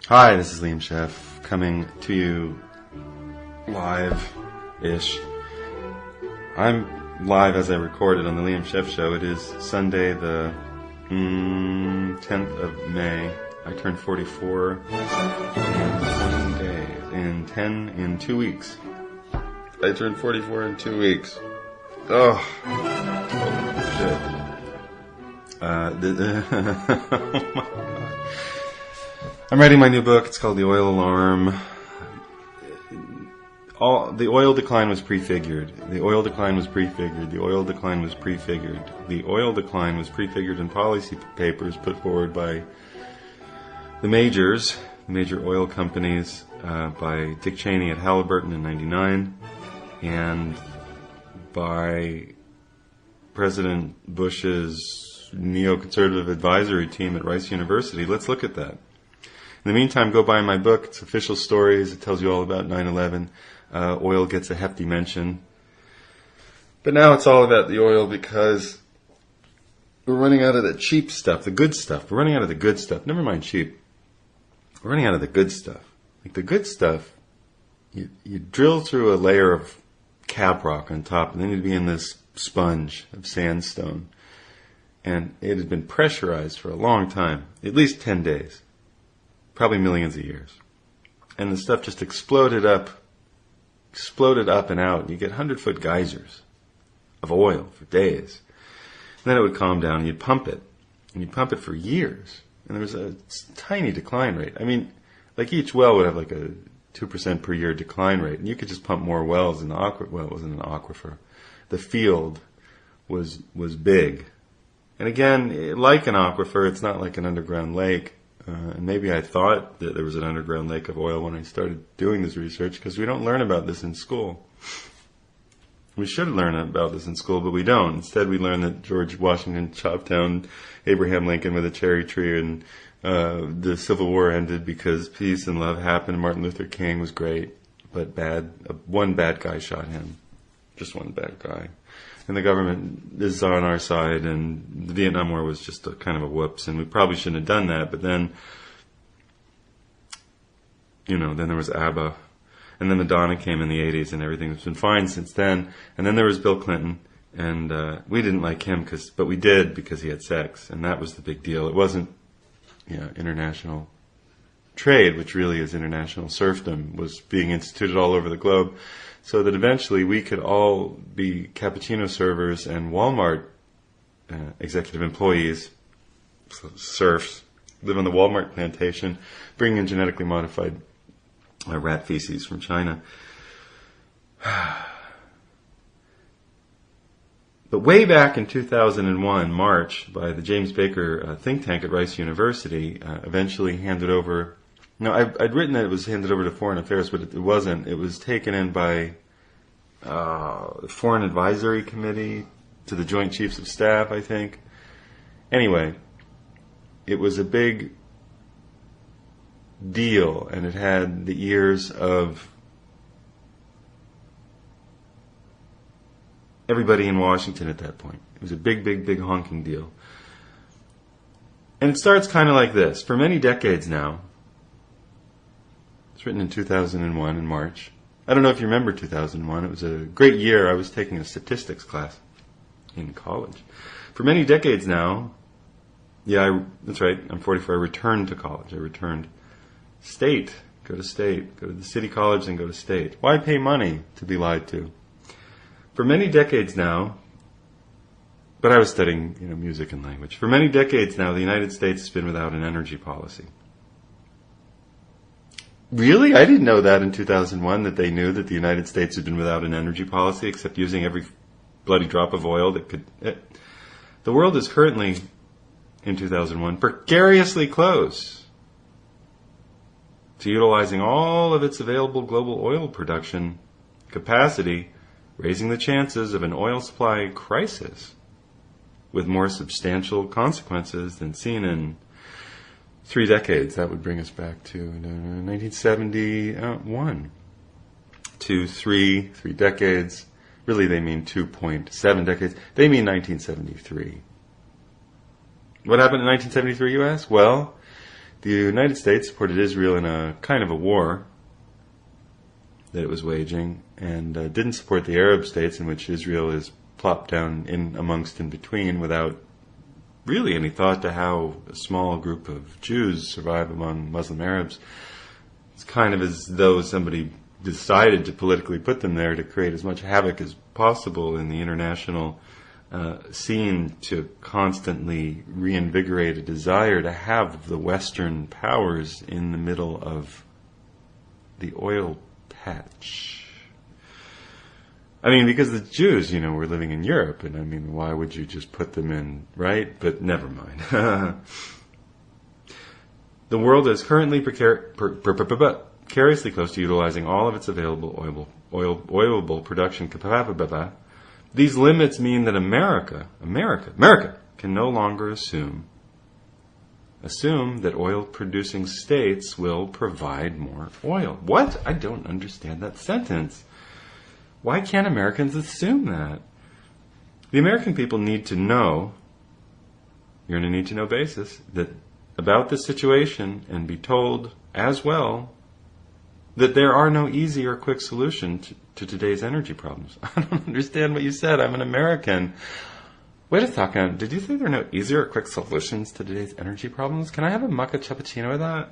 Hi, this is Liam Scheff coming to you live-ish. I'm live as I recorded on the Liam Scheff Show. It is Sunday the 10th of May. I turned 44 in 20 days. In 2 weeks. I turned 44 in 2 weeks. Oh shit. Oh my God. I'm writing my new book. It's called The Oil Alarm. The oil decline was prefigured. The oil decline was prefigured. The oil decline was prefigured. The oil decline was prefigured in policy papers put forward by the major oil companies, by Dick Cheney at Halliburton in '99, and by President Bush's neoconservative advisory team at Rice University. Let's look at that. In the meantime, go buy my book. It's Official Stories. It tells you all about 9/11. Oil gets a hefty mention. But now it's all about the oil because we're running out of the cheap stuff, the good stuff. We're running out of the good stuff. Never mind cheap. We're running out of the good stuff. Like the good stuff, you drill through a layer of caprock on top, and then you'd be in this sponge of sandstone. And it had been pressurized for a long time, at least 10 days. Probably millions of years. And the stuff just exploded up and out. You get 100-foot geysers of oil for days. And then it would calm down and you'd pump it. And you'd pump it for years. And there was a tiny decline rate. I mean, like each well would have like a 2% per year decline rate. And you could just pump more wells in the aquifer. Well, it wasn't an aquifer. The field was big. And again, like an aquifer, it's not like an underground lake. And maybe I thought that there was an underground lake of oil when I started doing this research, because we don't learn about this in school. We should learn about this in school, but we don't. Instead, we learn that George Washington chopped down Abraham Lincoln with a cherry tree, and the Civil War ended because peace and love happened. Martin Luther King was great, but one bad guy shot him. Just one bad guy. And the government is on our side, and the Vietnam War was just a kind of a whoops, and we probably shouldn't have done that. But then, then there was ABBA, and then Madonna came in the 80s, and everything's been fine since then. And then there was Bill Clinton, and we didn't like him, but we did because he had sex, and that was the big deal. It wasn't, international trade, which really is international serfdom, was being instituted all over the globe. So that eventually we could all be cappuccino servers and Walmart executive employees, serfs, live on the Walmart plantation, bring in genetically modified rat feces from China. But way back in 2001, March, by the James Baker think tank at Rice University, eventually handed over. No, I'd written that it was handed over to Foreign Affairs, but it wasn't. It was taken in by the Foreign Advisory Committee to the Joint Chiefs of Staff, I think. Anyway, it was a big deal, and it had the ears of everybody in Washington at that point. It was a big, big, big honking deal. And it starts kind of like this. For many decades now, it's written in 2001 in March. I don't know if you remember 2001. It was a great year. I was taking a statistics class in college. For many decades now, that's right, I'm 44. I returned to college. I returned state. Go to the city college and go to state. Why pay money to be lied to? For many decades now, but I was studying music and language. For many decades now, the United States has been without an energy policy. Really? I didn't know that in 2001, that they knew that the United States had been without an energy policy, except using every bloody drop of oil that could. The world is currently, in 2001, precariously close to utilizing all of its available global oil production capacity, raising the chances of an oil supply crisis with more substantial consequences than seen in 3 decades. That would bring us back to 1971. 3 decades. Really, they mean 2.7 decades. They mean 1973. What happened in 1973, you ask? Well, The United States supported Israel in a kind of a war that it was waging, and didn't support the Arab states, in which Israel is plopped down in amongst in between without really any thought to how a small group of Jews survive among Muslim Arabs. It's kind of as though somebody decided to politically put them there to create as much havoc as possible in the international scene, to constantly reinvigorate a desire to have the Western powers in the middle of the oil patch. I mean, because the Jews, were living in Europe, and I mean, why would you just put them in, right? But never mind. The world is currently precariously close to utilizing all of its available oilable production capacity. These limits mean that America can no longer assume that oil-producing states will provide more oil. What? I don't understand that sentence. Why can't Americans assume that? The American people need to know, you're on a need-to-know basis, that about this situation, and be told as well that there are no easy or quick solutions to today's energy problems. I don't understand what you said. I'm an American. Wait a second. Did you say there are no easy or quick solutions to today's energy problems? Can I have a mocha cappuccino with that?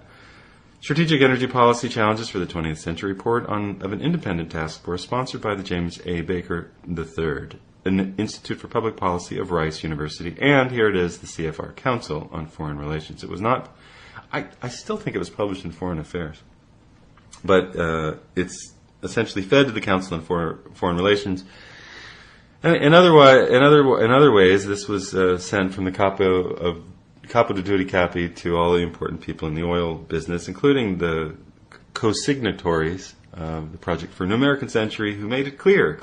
Strategic Energy Policy Challenges for the 20th Century report of an independent task force sponsored by the James A. Baker III, an Institute for Public Policy of Rice University, and here it is, the CFR Council on Foreign Relations. It was not, I still think it was published in Foreign Affairs, but it's essentially fed to the Council on Foreign Relations. In other ways, this was sent from the Capo di Tutti Capi to all the important people in the oil business, including the co-signatories of the Project for a New American Century, who made it clear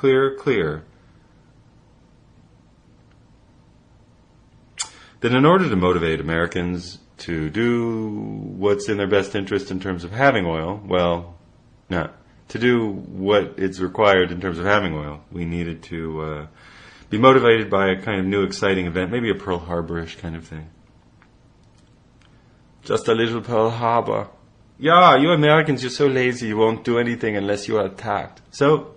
that in order to motivate Americans to do what's in their best interest in terms of having oil, to do what is required in terms of having oil, we needed to be motivated by a kind of new exciting event, maybe a Pearl Harbor-ish kind of thing. Just a little Pearl Harbor. Yeah, you Americans, you're so lazy you won't do anything unless you are attacked. So,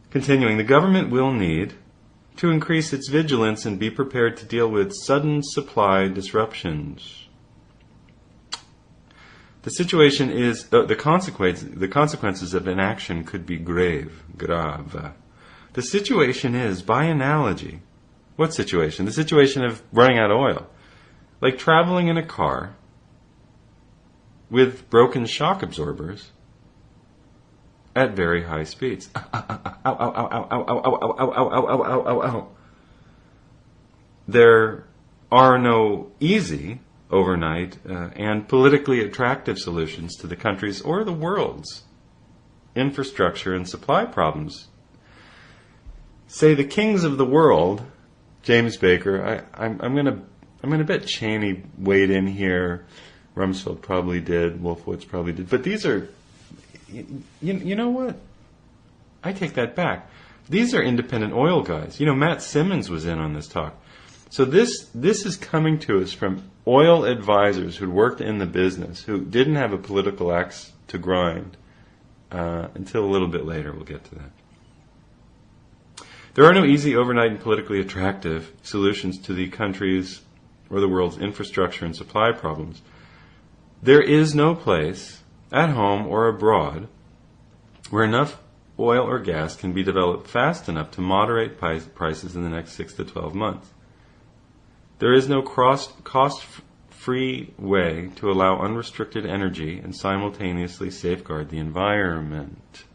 continuing, the government will need to increase its vigilance and be prepared to deal with sudden supply disruptions. The situation is, the consequences of inaction could be grave. The situation is, by analogy, what situation? The situation of running out of oil. Like traveling in a car with broken shock absorbers at very high speeds. There are no easy, overnight, and politically attractive solutions to the country's or the world's infrastructure and supply problems. Say the kings of the world, James Baker, I'm going to bet Cheney weighed in here. Rumsfeld probably did. Wolfowitz probably did. But these are, you know what? I take that back. These are independent oil guys. Matt Simmons was in on this talk. So this is coming to us from oil advisors who worked in the business, who didn't have a political axe to grind until a little bit later. We'll get to that. There are no easy, overnight, and politically attractive solutions to the country's or the world's infrastructure and supply problems. There is no place, at home or abroad, where enough oil or gas can be developed fast enough to moderate prices in the next 6 to 12 months. There is no cost-free way to allow unrestricted energy and simultaneously safeguard the environment.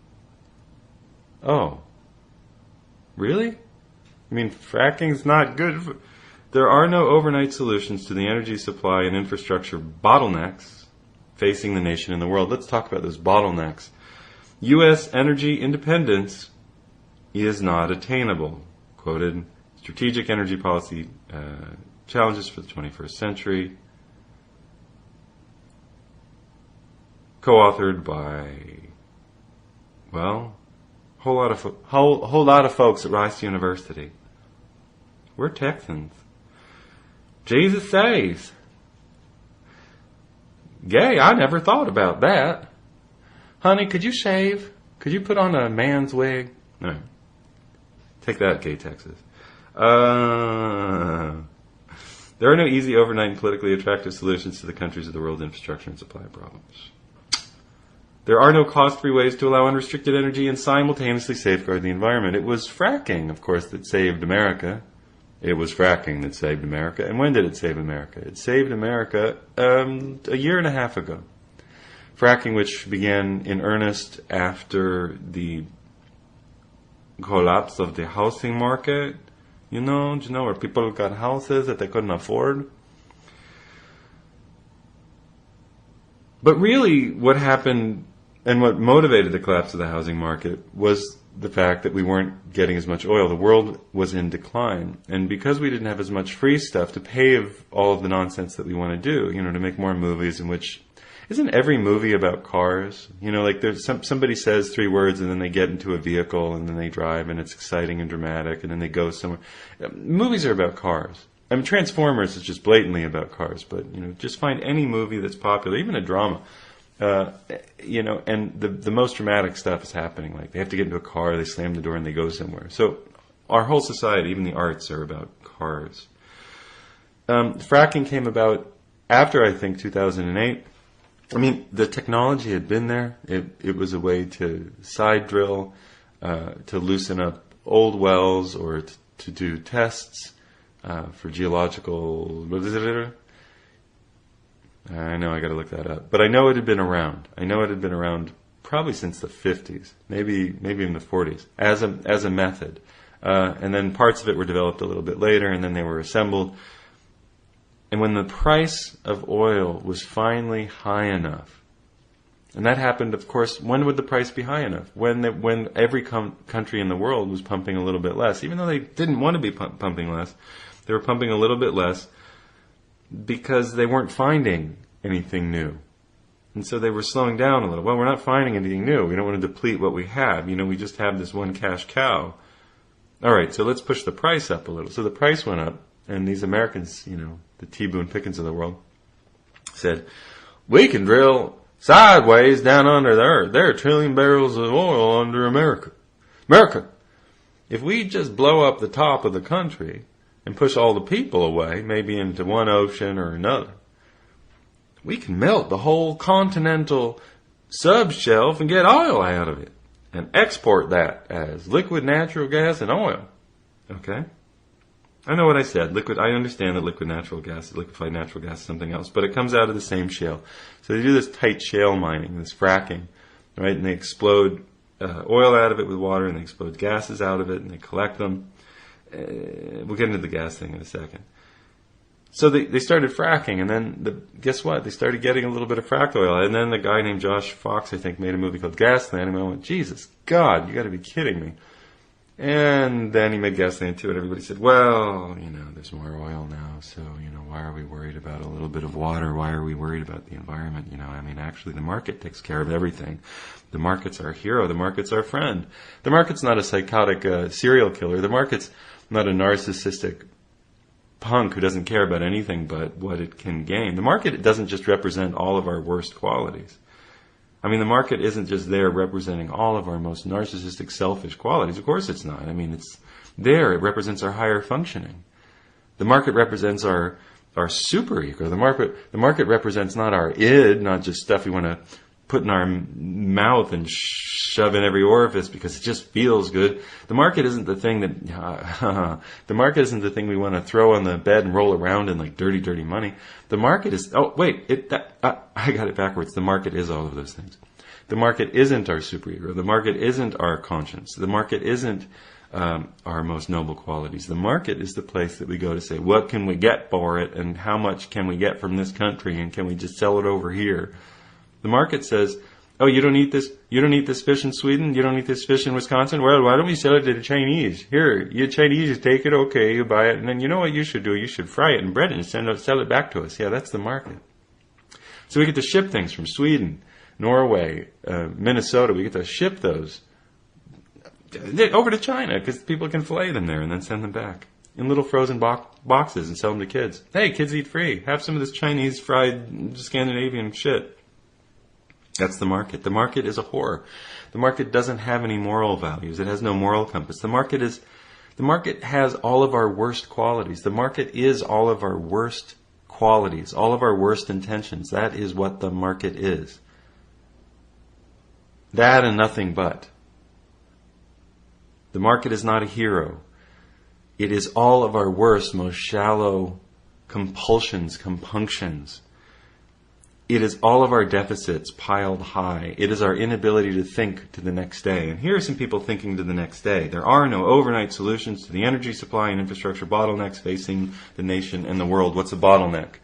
Oh. Really? I mean, fracking's not good. There are no overnight solutions to the energy supply and infrastructure bottlenecks facing the nation and the world. Let's talk about those bottlenecks. U.S. energy independence is not attainable. Quoted, Strategic Energy Policy Challenges for the 21st Century. Co-authored by, whole lot of folks at Rice University. We're Texans. Jesus saves. Gay? I never thought about that. Honey, could you shave? Could you put on a man's wig? No. Take that, gay Texas. There are no easy, overnight, and politically attractive solutions to the countries of the world's infrastructure and supply problems. There are no cost-free ways to allow unrestricted energy and simultaneously safeguard the environment. It was fracking, of course, that saved America. It was fracking that saved America. And when did it save America? It saved America a year and a half ago. Fracking, which began in earnest after the collapse of the housing market. Do you know where people got houses that they couldn't afford? But really, what happened and what motivated the collapse of the housing market was the fact that we weren't getting as much oil. The world was in decline. And because we didn't have as much free stuff to pave all of the nonsense that we want to do, to make more movies in which... Isn't every movie about cars? Like there's somebody says 3 words and then they get into a vehicle and then they drive and it's exciting and dramatic and then they go somewhere. Movies are about cars. I mean, Transformers is just blatantly about cars, but, just find any movie that's popular, even a drama. And the most dramatic stuff is happening. Like they have to get into a car, they slam the door and they go somewhere. So our whole society, even the arts, are about cars. Fracking came about after, I think, 2008. I mean, the technology had been there. It was a way to side drill, to loosen up old wells, or to do tests for geological... I know, I got to look that up. But I know it had been around. I know it had been around probably since the 50s, maybe in the 40s, as a method. And then parts of it were developed a little bit later, and then they were assembled. And when the price of oil was finally high enough, and that happened, of course, when would the price be high enough? When every country in the world was pumping a little bit less. Even though they didn't want to be pumping less, they were pumping a little bit less because they weren't finding anything new. And so they were slowing down a little. Well, we're not finding anything new. We don't want to deplete what we have. We just have this one cash cow. All right, so let's push the price up a little. So the price went up, and these Americans, the T. Boone Pickens of the world, said, we can drill sideways down under the earth. There are 1 trillion barrels of oil under America. America, if we just blow up the top of the country and push all the people away, maybe into one ocean or another, we can melt the whole continental subshelf and get oil out of it and export that as liquid natural gas and oil. Okay? I know what I said. I understand that liquid natural gas, liquefied natural gas is something else, but it comes out of the same shale. So they do this tight shale mining, this fracking, right? And they explode oil out of it with water, and they explode gases out of it, and they collect them. We'll get into the gas thing in a second. So they started fracking, and then guess what? They started getting a little bit of fracked oil. And then the guy named Josh Fox, I think, made a movie called Gasland, and I went, Jesus, God, you got to be kidding me. And then he made Gasland 2, and everybody said, well, there's more oil now, so, why are we worried about a little bit of water? Why are we worried about the environment? Actually, the market takes care of everything. The market's our hero. The market's our friend. The market's not a psychotic serial killer. The market's not a narcissistic punk who doesn't care about anything but what it can gain. The market doesn't just represent all of our worst qualities. The market isn't just there representing all of our most narcissistic, selfish qualities. Of course it's not. It's there. It represents our higher functioning. The market represents our superego. The market represents not our id, not just stuff we want to put in our mouth and shove in every orifice because it just feels good. The market isn't the thing the market isn't the thing we want to throw on the bed and roll around in like dirty, dirty money. The market is, I got it backwards. The market is all of those things. The market isn't our superego. The market isn't our conscience. The market isn't our most noble qualities. The market is the place that we go to say, what can we get for it, and how much can we get from this country, and can we just sell it over here? The market says, oh, you don't eat this fish in Sweden? You don't eat this fish in Wisconsin? Well, why don't we sell it to the Chinese? Here, you Chinese, you take it, okay, you buy it, and then you know what you should do? You should fry it and bread it and sell it back to us. Yeah, that's the market. So we get to ship things from Sweden, Norway, Minnesota. We get to ship those over to China because people can fillet them there and then send them back. in little frozen boxes and sell them to kids. Hey, kids eat free. Have some of this Chinese fried Scandinavian shit. That's the market. The market is a whore. The market doesn't have any moral values. It has no moral compass. The market has all of our worst qualities. The market is all of our worst qualities, all of our worst intentions. That is what the market is. That and nothing but. The market is not a hero. It is all of our worst, most shallow compulsions, compunctions. It is all of our deficits piled high. It is our inability to think to the next day. And here are some people thinking to the next day. There are no overnight solutions to the energy supply and infrastructure bottlenecks facing the nation and the world. What's a bottleneck?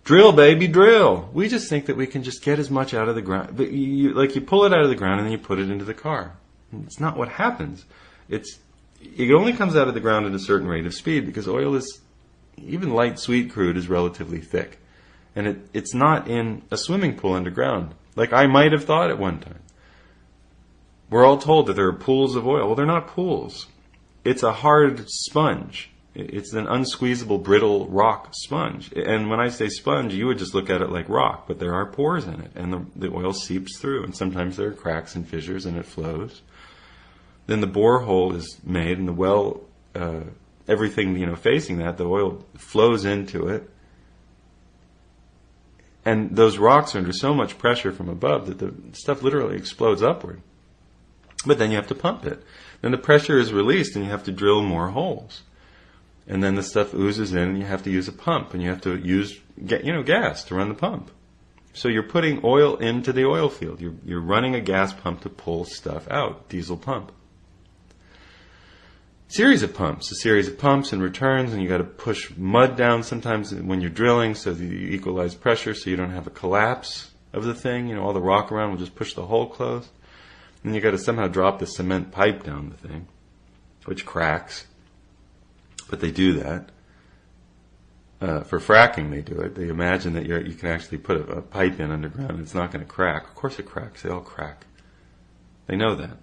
Drill, baby, drill. We just think that we can just get as much out of the ground. But you pull it out of the ground and then you put it into the car. It's not what happens. It only comes out of the ground at a certain rate of speed because oil is, even light sweet crude is relatively thick. And it's not in a swimming pool underground, like I might have thought at one time. We're all told that there are pools of oil. Well, they're not pools. It's a hard sponge. It's an unsqueezable, brittle rock sponge. And when I say sponge, you would just look at it like rock, but there are pores in it, and the oil seeps through, and sometimes there are cracks and fissures, and it flows. Then the borehole is made, and the well, everything facing that, the oil flows into it. And those rocks are under so much pressure from above that the stuff literally explodes upward. But then you have to pump it. Then the pressure is released and you have to drill more holes. And then the stuff oozes in and you have to use a pump. And you have to use gas to run the pump. So you're putting oil into the oil field. You're running a gas pump to pull stuff out. Diesel pump. A series of pumps and returns, and you got to push mud down sometimes when you're drilling so that you equalize pressure so you don't have a collapse of the thing. All the rock around will just push the hole closed. And you got to somehow drop the cement pipe down the thing, which cracks. But they do that. For fracking, they do it. They imagine that you can actually put a pipe in underground and it's not going to crack. Of course it cracks. They all crack. They know that.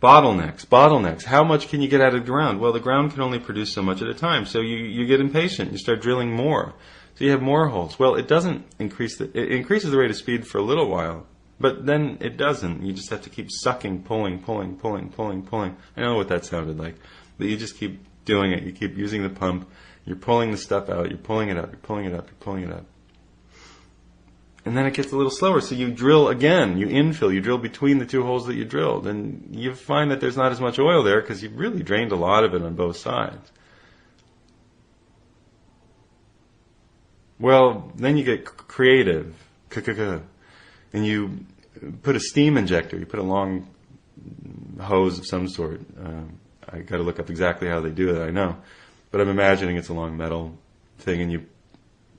Bottlenecks. How much can you get out of the ground? Well, the ground can only produce so much at a time. So you get impatient. You start drilling more. So you have more holes. Well, it doesn't increase it increases the rate of speed for a little while, but then it doesn't. You just have to keep sucking, pulling. I know what that sounded like, but you just keep doing it. You keep using the pump. You're pulling the stuff out. You're pulling it up. You're pulling it up. You're pulling it up. And then it gets a little slower, so you drill again, you infill, you drill between the two holes that you drilled, and you find that there's not as much oil there because you've really drained a lot of it on both sides. Well, then you get creative, and you put a steam injector, you put a long hose of some sort. I got to look up exactly how they do it, I know. But I'm imagining it's a long metal thing, and you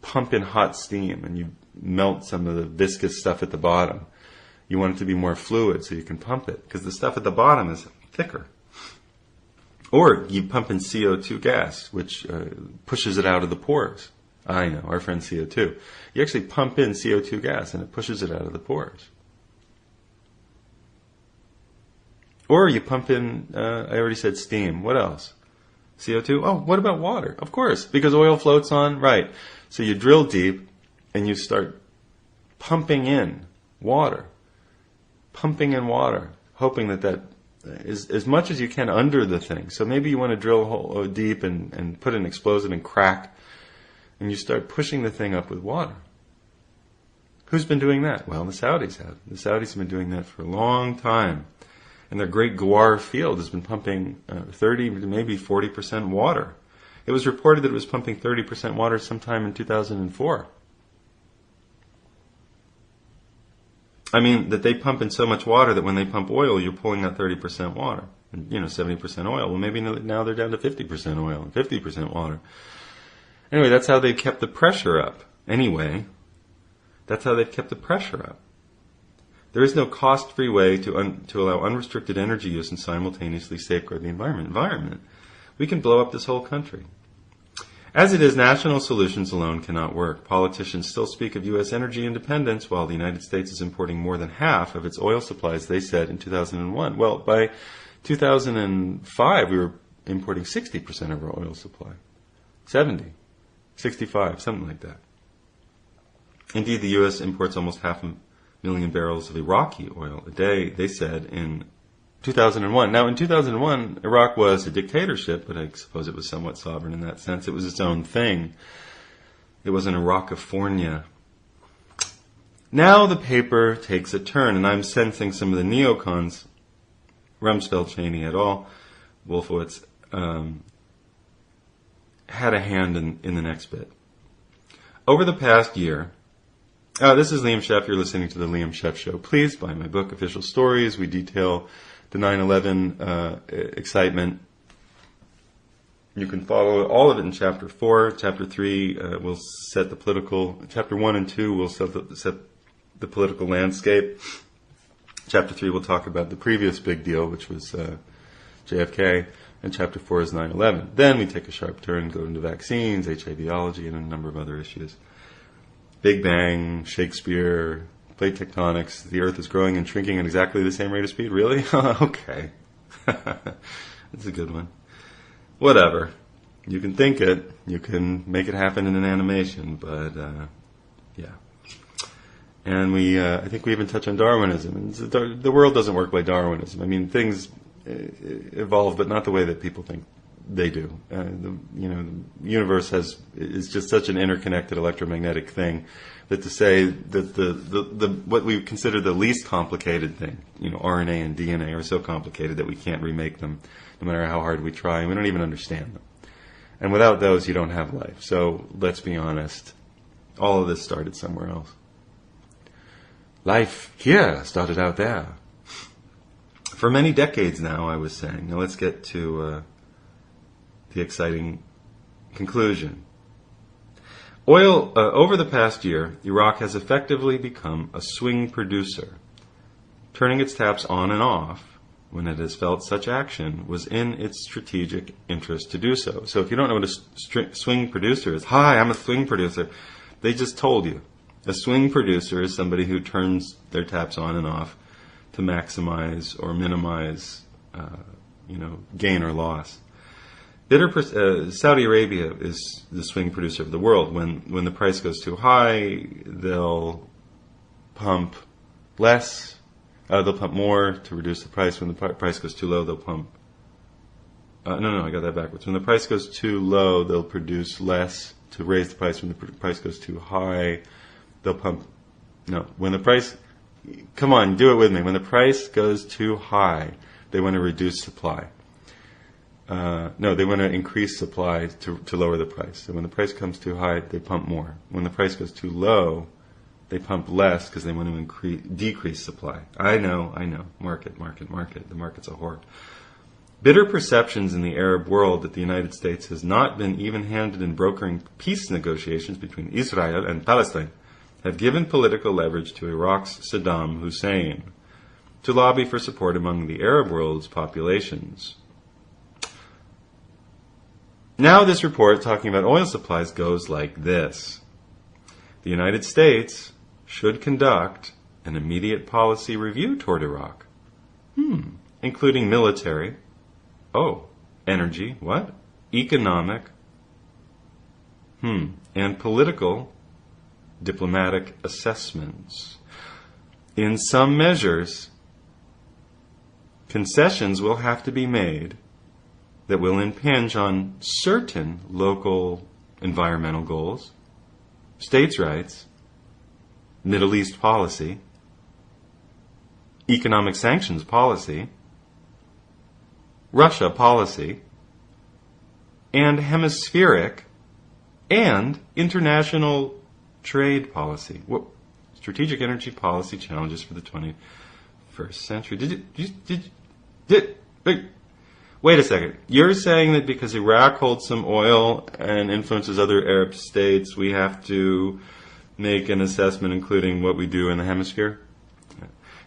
pump in hot steam, and you melt some of the viscous stuff at the bottom. You want it to be more fluid so you can pump it, because the stuff at the bottom is thicker. Or you pump in CO2 gas, which pushes it out of the pores. I know, our friend CO2. You actually pump in CO2 gas and it pushes it out of the pores. Or you pump in, I already said steam. What else? CO2? Oh, what about water? Of course, because oil floats on. Right. So you drill deep and you start pumping in water. Pumping in water. Hoping that is as much as you can under the thing. So maybe you want to drill deep and put an explosive and crack. And you start pushing the thing up with water. Who's been doing that? Well, the Saudis have. The Saudis have been doing that for a long time. And their great Ghawar field has been pumping 30, maybe 40% water. It was reported that it was pumping 30% water sometime in 2004. I mean, that they pump in so much water that when they pump oil, you're pulling out 30% water. And, 70% oil. Well, maybe now they're down to 50% oil and 50% water. Anyway, that's how they've kept the pressure up. Anyway, that's how they've kept the pressure up. There is no cost-free way to allow unrestricted energy use and simultaneously safeguard the environment. We can blow up this whole country. As it is, national solutions alone cannot work. Politicians still speak of U.S. energy independence, while the United States is importing more than half of its oil supplies, they said in 2001. Well, by 2005, we were importing 60% of our oil supply. 70, 65, something like that. Indeed, the U.S. imports almost 500,000 barrels of Iraqi oil a day, they said, in 2001. Now, in 2001, Iraq was a dictatorship, but I suppose it was somewhat sovereign in that sense. It was its own thing. It was an Iraqofornia. Now the paper takes a turn, and I'm sensing some of the neocons, Rumsfeld, Cheney et al., Wolfowitz, had a hand in the next bit. Over the past year, this is Liam Scheff. You're listening to the Liam Scheff Show. Please buy my book, Official Stories. We detail the 9/11 excitement. You can follow all of it in Chapter 4. Chapter 3 will set the political... Chapter 1 and 2 will set the political landscape. Chapter 3 will talk about the previous big deal, which was JFK. And Chapter 4 is 9/11. Then we take a sharp turn, go into vaccines, HIVology, and a number of other issues. Big Bang, Shakespeare, plate tectonics, the Earth is growing and shrinking at exactly the same rate of speed. Really? Okay. That's a good one. Whatever. You can think it. You can make it happen in an animation. But, yeah. And I think we even touch on Darwinism. And the world doesn't work by Darwinism. I mean, things evolve, but not the way that people think they do. The universe is just such an interconnected electromagnetic thing that to say that the what we consider the least complicated thing, RNA and DNA, are so complicated that we can't remake them, no matter how hard we try, and we don't even understand them. And without those, you don't have life. So let's be honest, all of this started somewhere else. Life here started out there. For many decades now, I was saying. Now let's get to the exciting conclusion. Over the past year, Iraq has effectively become a swing producer, turning its taps on and off when it has felt such action was in its strategic interest to do so. So if you don't know what a swing producer is, hi, I'm a swing producer, they just told you. A swing producer is somebody who turns their taps on and off to maximize or minimize, gain or loss. Saudi Arabia is the swing producer of the world. When the price goes too high, they'll pump less. They'll pump more to reduce the price. When the price goes too low, they'll pump. No, I got that backwards. When the price goes too low, they'll produce less to raise the price. When the price goes too high, they'll pump. No, when the price... Come on, do it with me. When the price goes too high, they want to reduce supply. No, they want to increase supply to lower the price. So when the price comes too high, they pump more. When the price goes too low, they pump less because they want to decrease supply. I know. Market. The market's a whore. Bitter perceptions in the Arab world that the United States has not been even-handed in brokering peace negotiations between Israel and Palestine have given political leverage to Iraq's Saddam Hussein to lobby for support among the Arab world's populations. Now this report talking about oil supplies goes like this. The United States should conduct an immediate policy review toward Iraq, including military, energy, economic, and political diplomatic assessments. In some measures, concessions will have to be made that will impinge on certain local environmental goals, states' rights, Middle East policy, economic sanctions policy, Russia policy, and hemispheric and international trade policy. Strategic energy policy challenges for the 21st century. Wait a second. You're saying that because Iraq holds some oil and influences other Arab states, we have to make an assessment including what we do in the hemisphere?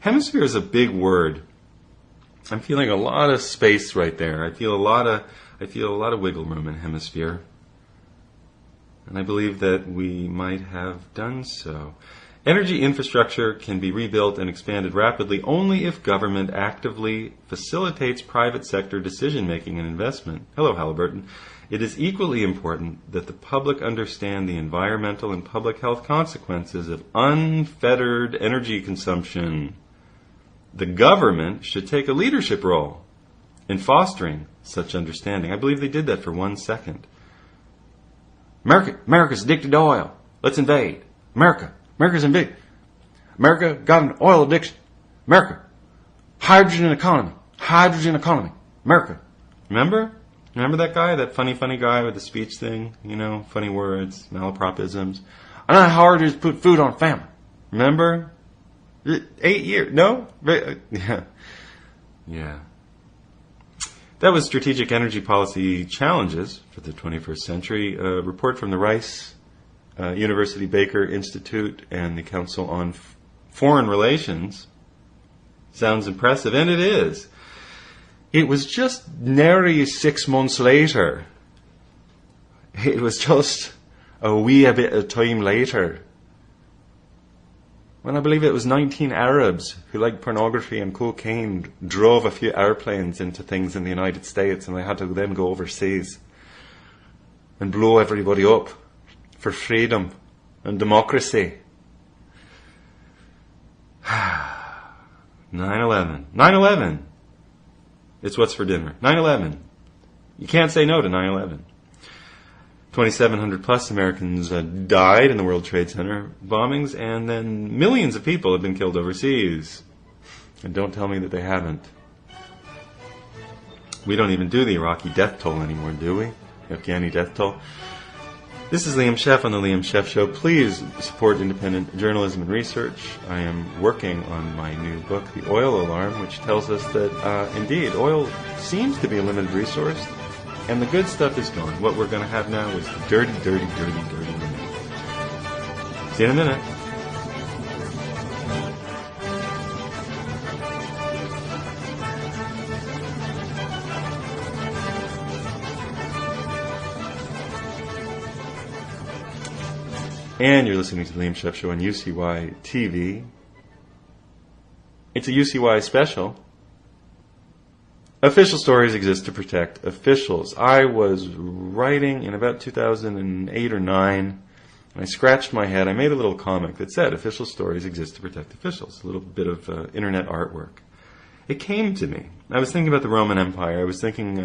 Hemisphere is a big word. I'm feeling a lot of space right there. I feel a lot of wiggle room in hemisphere. And I believe that we might have done so. Energy infrastructure can be rebuilt and expanded rapidly only if government actively facilitates private sector decision-making and investment. Hello, Halliburton. It is equally important that the public understand the environmental and public health consequences of unfettered energy consumption. The government should take a leadership role in fostering such understanding. I believe they did that for 1 second. America's addicted to oil. Let's invade. America's invaded. America got an oil addiction. America. Hydrogen economy. America. Remember that guy? That funny guy with the speech thing? You know, funny words, malapropisms. I know how hard it is to put food on family. Remember? 8 years. No? Yeah. That was Strategic Energy Policy Challenges for the 21st Century. A report from the Rice University Baker Institute and the Council on Foreign Relations. Sounds impressive, and it is. It was just nary 6 months later. It was just a wee bit of time later, when I believe it was 19 Arabs who liked pornography and cocaine drove a few airplanes into things in the United States, and they had to then go overseas and blow everybody up for freedom and democracy. 9/11. 9/11. It's what's for dinner. 9/11. You can't say no to 9/11. 2,700 plus Americans died in the World Trade Center bombings, and then millions of people have been killed overseas. And don't tell me that they haven't. We don't even do the Iraqi death toll anymore, do we? Afghani death toll. This is Liam Scheff on the Liam Scheff Show. Please support independent journalism and research. I am working on my new book, The Oil Alarm, which tells us that, indeed, oil seems to be a limited resource. And the good stuff is gone. What we're going to have now is the dirty minute. See you in a minute. And you're listening to the Liam Scheff Show on UCY TV. It's a UCY special. Official stories exist to protect officials. I was writing in about 2008 or 9, and I scratched my head. I made a little comic that said, official stories exist to protect officials. A little bit of internet artwork. It came to me. I was thinking about the Roman Empire. I was studying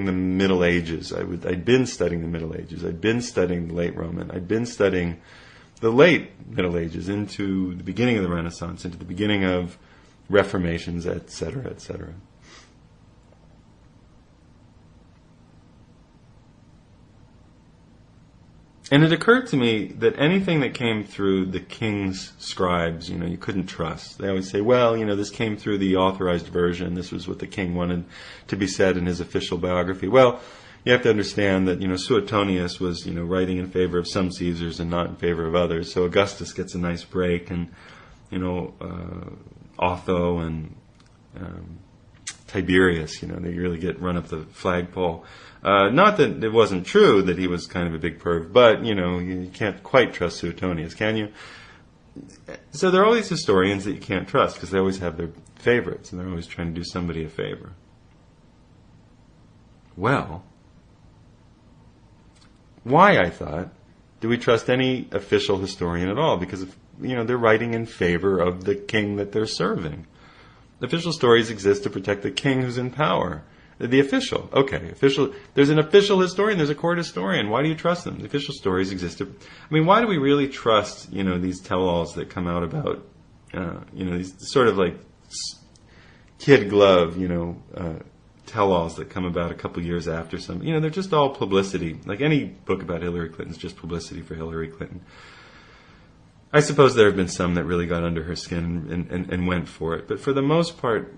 the Middle Ages. I'd been studying the Middle Ages. I'd been studying the late Roman. I'd been studying the late Middle Ages into the beginning of the Renaissance, into the beginning of Reformations, etc., etc. And it occurred to me that anything that came through the king's scribes, you couldn't trust. They always say, well, this came through the authorized version. This was what the king wanted to be said in his official biography. Well, you have to understand that, Suetonius was, writing in favor of some Caesars and not in favor of others. So Augustus gets a nice break, and, Otho and Tiberius, they really get run up the flagpole. Not that it wasn't true that he was kind of a big perv, but, you can't quite trust Suetonius, can you? So there are all these historians that you can't trust because they always have their favorites, and they're always trying to do somebody a favor. Well, why, I thought, do we trust any official historian at all? Because, they're writing in favor of the king that they're serving. Official stories exist to protect the king who's in power. The official. Okay, official. There's an official historian. There's a court historian. Why do you trust them? The official stories exist to... why do we really trust, these tell-alls that come out about, these sort of like kid glove, tell-alls that come about a couple years after some... they're just all publicity. Like any book about Hillary Clinton is just publicity for Hillary Clinton. I suppose there have been some that really got under her skin and went for it. But for the most part...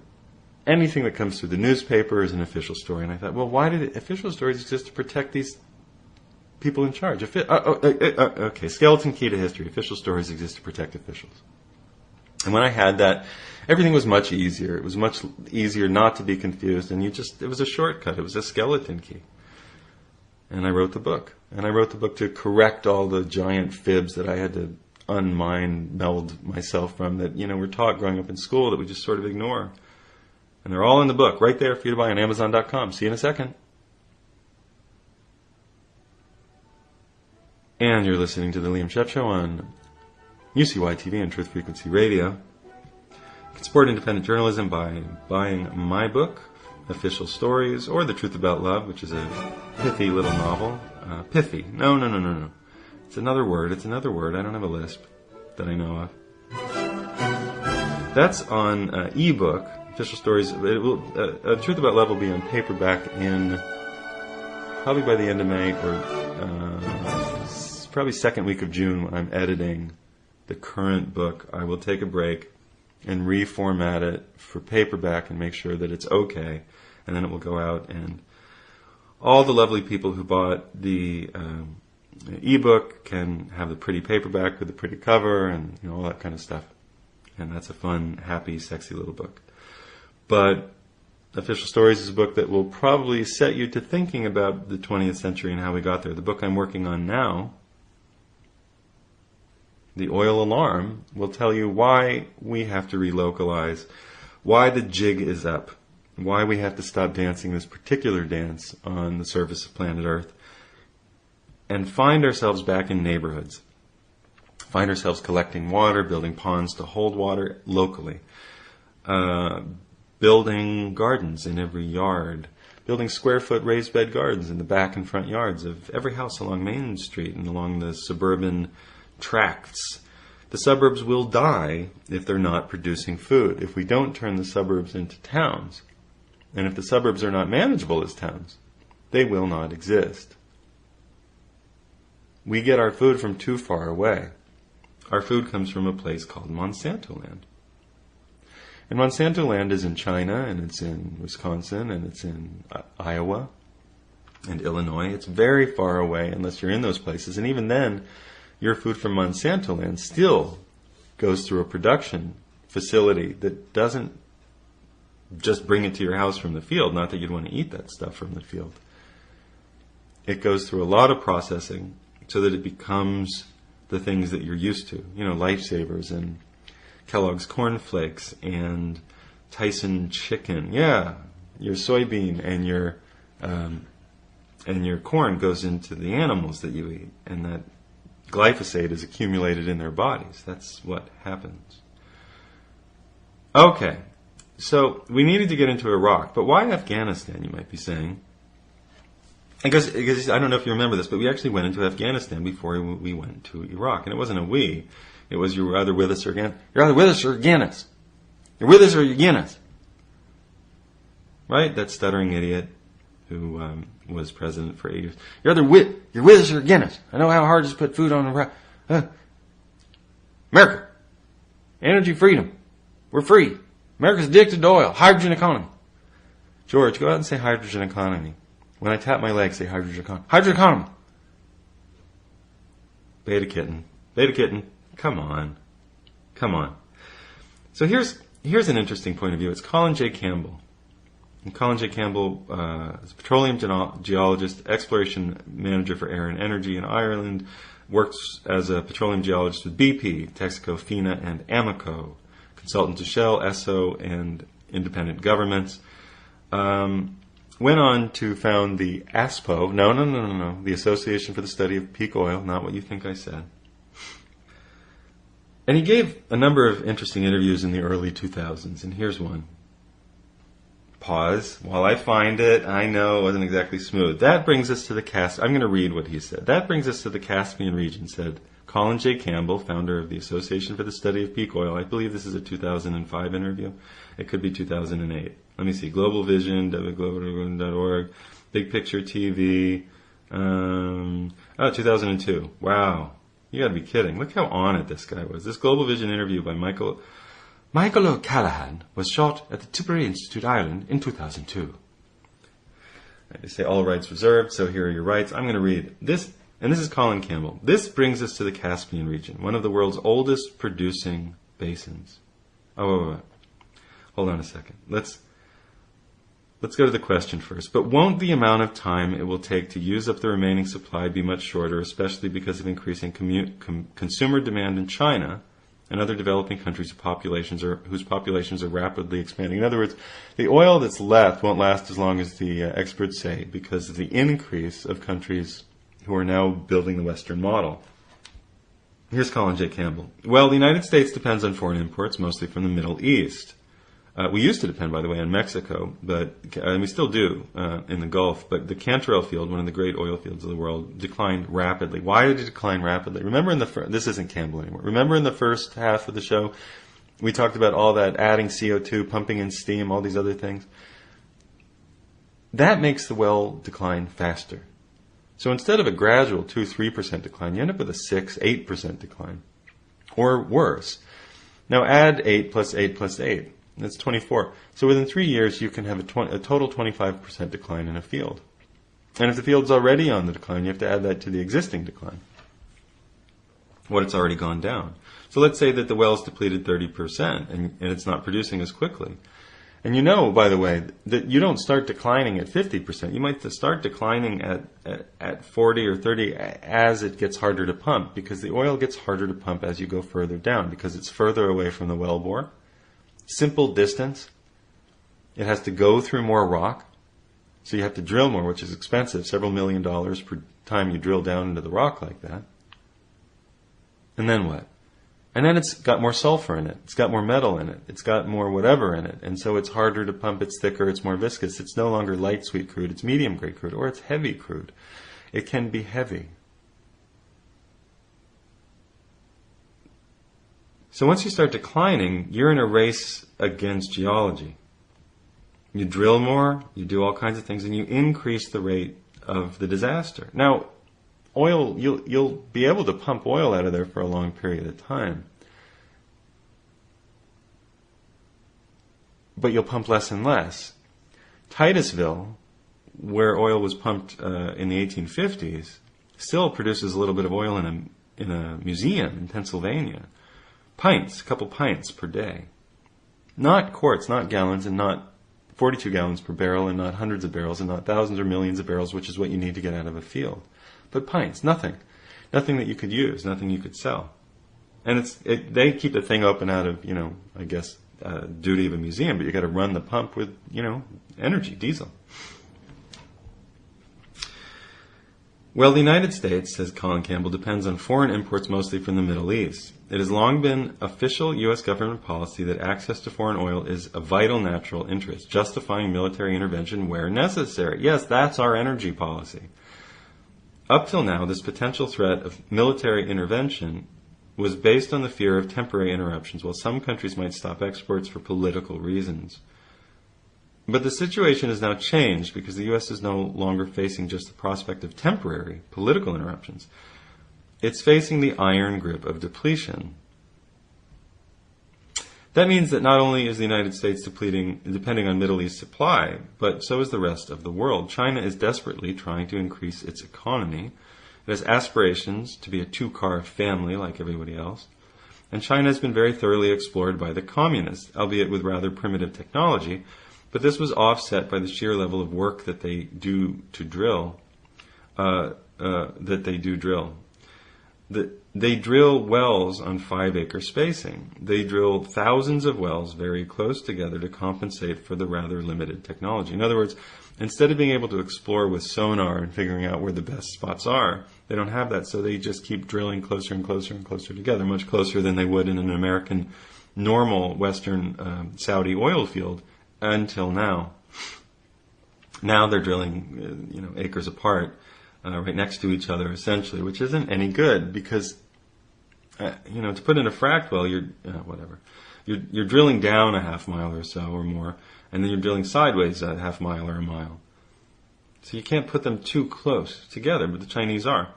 anything that comes through the newspaper is an official story. And I thought, well, why did official stories exist to protect these people in charge? Okay, skeleton key to history. Official stories exist to protect officials. And when I had that, everything was much easier. It was much easier not to be confused. And it was a shortcut. It was a skeleton key. And I wrote the book. And I wrote the book to correct all the giant fibs that I had to meld myself from that, we're taught growing up in school that we just sort of ignore. And they're all in the book, right there for you to buy on Amazon.com. See you in a second. And you're listening to the Liam Scheff Show on UCY TV and Truth Frequency Radio. You can support independent journalism by buying my book, Official Stories, or The Truth About Love, which is a pithy little novel. Pithy. No. It's another word. I don't have a lisp that I know of. That's on ebook. Official Stories. Truth About Love will be on paperback in probably by the end of May or probably second week of June when I'm editing the current book. I will take a break and reformat it for paperback and make sure that it's okay. And then it will go out, and all the lovely people who bought the ebook can have the pretty paperback with the pretty cover and all that kind of stuff. And that's a fun, happy, sexy little book. But Official Stories is a book that will probably set you to thinking about the 20th century and how we got there. The book I'm working on now, The Oil Alarm, will tell you why we have to relocalize, why the jig is up, why we have to stop dancing this particular dance on the surface of planet Earth, and find ourselves back in neighborhoods. Find ourselves collecting water, building ponds to hold water locally, building gardens in every yard, building square-foot raised bed gardens in the back and front yards of every house along Main Street and along the suburban tracts. The suburbs will die if they're not producing food, if we don't turn the suburbs into towns. And if the suburbs are not manageable as towns, they will not exist. We get our food from too far away. Our food comes from a place called Monsanto Land. And Monsanto Land is in China, and it's in Wisconsin, and it's in Iowa and Illinois. It's very far away unless you're in those places. And even then, your food from Monsanto Land still goes through a production facility that doesn't just bring it to your house from the field. Not that you'd want to eat that stuff from the field. It goes through a lot of processing so that it becomes the things that you're used to. Lifesavers and Kellogg's Corn Flakes and Tyson chicken. Yeah, your soybean and your corn goes into the animals that you eat, and that glyphosate is accumulated in their bodies. That's what happens. Okay, so we needed to get into Iraq, but why Afghanistan, you might be saying? Because I don't know if you remember this, but we actually went into Afghanistan before we went to Iraq. And it wasn't a we. It was you were either with us or against. You're either with us or against us. You're with us or you're against us. Right? That stuttering idiot who was president for 8 years. You're with us or against us. I know how hard it is to put food on the America. Energy freedom. We're free. America's addicted to oil. Hydrogen economy. George, go out and say hydrogen economy. When I tap my leg, say hydrogen economy. Hydrogen economy. Beta kitten. Come on. So here's an interesting point of view. It's Colin J. Campbell. And Colin J. Campbell is a petroleum geologist, exploration manager for air and energy in Ireland, works as a petroleum geologist with BP, Texaco, FINA, and Amoco, consultant to Shell, Esso, and independent governments. Went on to found the ASPO, no, the Association for the Study of Peak Oil, not what you think I said. And he gave a number of interesting interviews in the early 2000s, and here's one. Pause. While I find it, I know it wasn't exactly smooth. That brings us to the I'm going to read what he said. That brings us to the Caspian region, said Colin J. Campbell, founder of the Association for the Study of Peak Oil. I believe this is a 2005 interview. It could be 2008. Let me see. Global Vision, global.org, Big Picture TV. 2002. Wow. You got to be kidding. Look how on it this guy was. This Global Vision interview by Michael O'Callaghan was shot at the Tipperary Institute, Ireland in 2002. They say all rights reserved, so here are your rights. I'm going to read this, and this is Colin Campbell. This brings us to the Caspian region, one of the world's oldest producing basins. Oh, wait. Hold on a second. let's go to the question first. But won't the amount of time it will take to use up the remaining supply be much shorter, especially because of increasing consumer demand in China and other developing countries whose populations are rapidly expanding? In other words, the oil that's left won't last as long as the experts say because of the increase of countries who are now building the Western model. Here's Colin J. Campbell. Well, the United States depends on foreign imports, mostly from the Middle East. We used to depend, by the way, on Mexico, and we still do in the Gulf, but the Cantrell field, one of the great oil fields of the world, declined rapidly. Why did it decline rapidly? Remember this isn't Campbell anymore. Remember in the first half of the show, we talked about all that adding CO2, pumping in steam, all these other things. That makes the well decline faster. So instead of a gradual 2-3% decline, you end up with a 6-8% decline, or worse. Now add 8 plus 8 plus 8. That's 24. So within 3 years, you can have a total 25% decline in a field. And if the field's already on the decline, you have to add that to the existing decline, what it's already gone down. So let's say that the well's depleted 30% and it's not producing as quickly. And you know, by the way, that you don't start declining at 50%. You might start declining at 40 or 30 as it gets harder to pump, because the oil gets harder to pump as you go further down, because it's further away from the well bore. Simple distance. It has to go through more rock. So you have to drill more, which is expensive, several $1 million per time you drill down into the rock like that. And then what? And then it's got more sulfur in it. It's got more metal in it. It's got more whatever in it. And so it's harder to pump. It's thicker. It's more viscous. It's no longer light sweet crude. It's medium grade crude, or it's heavy crude. It can be heavy. So once you start declining, you're in a race against geology. You drill more, you do all kinds of things, and you increase the rate of the disaster. Now, oil, you'll be able to pump oil out of there for a long period of time. But you'll pump less and less. Titusville, where oil was pumped in the 1850s, still produces a little bit of oil in a museum in Pennsylvania. Pints, a couple pints per day. Not quarts, not gallons, and not 42 gallons per barrel, and not hundreds of barrels, and not thousands or millions of barrels, which is what you need to get out of a field. But pints, nothing. Nothing that you could use, nothing you could sell. And they keep the thing open out of, I guess, duty of a museum, but you got to run the pump with, energy, diesel. Well, the United States, says Colin Campbell, depends on foreign imports mostly from the Middle East. It has long been official U.S. government policy that access to foreign oil is a vital natural interest, justifying military intervention where necessary. Yes, that's our energy policy. Up till now, this potential threat of military intervention was based on the fear of temporary interruptions, while some countries might stop exports for political reasons. But the situation has now changed because the U.S. is no longer facing just the prospect of temporary political interruptions. It's facing the iron grip of depletion. That means that not only is the United States depending on Middle East supply, but so is the rest of the world. China is desperately trying to increase its economy. It has aspirations to be a two-car family like everybody else. And China has been very thoroughly explored by the communists, albeit with rather primitive technology. But this was offset by the sheer level of work that they do to drill. They drill wells on 5-acre spacing. They drill thousands of wells very close together to compensate for the rather limited technology. In other words, instead of being able to explore with sonar and figuring out where the best spots are, they don't have that, so they just keep drilling closer and closer and closer together, much closer than they would in an American normal Western Saudi oil field until now. Now they're drilling, acres apart. Right next to each other, essentially, which isn't any good because, to put in a frac well, you're drilling down a half mile or so or more, and then you're drilling sideways a half mile or a mile. So you can't put them too close together, but the Chinese are.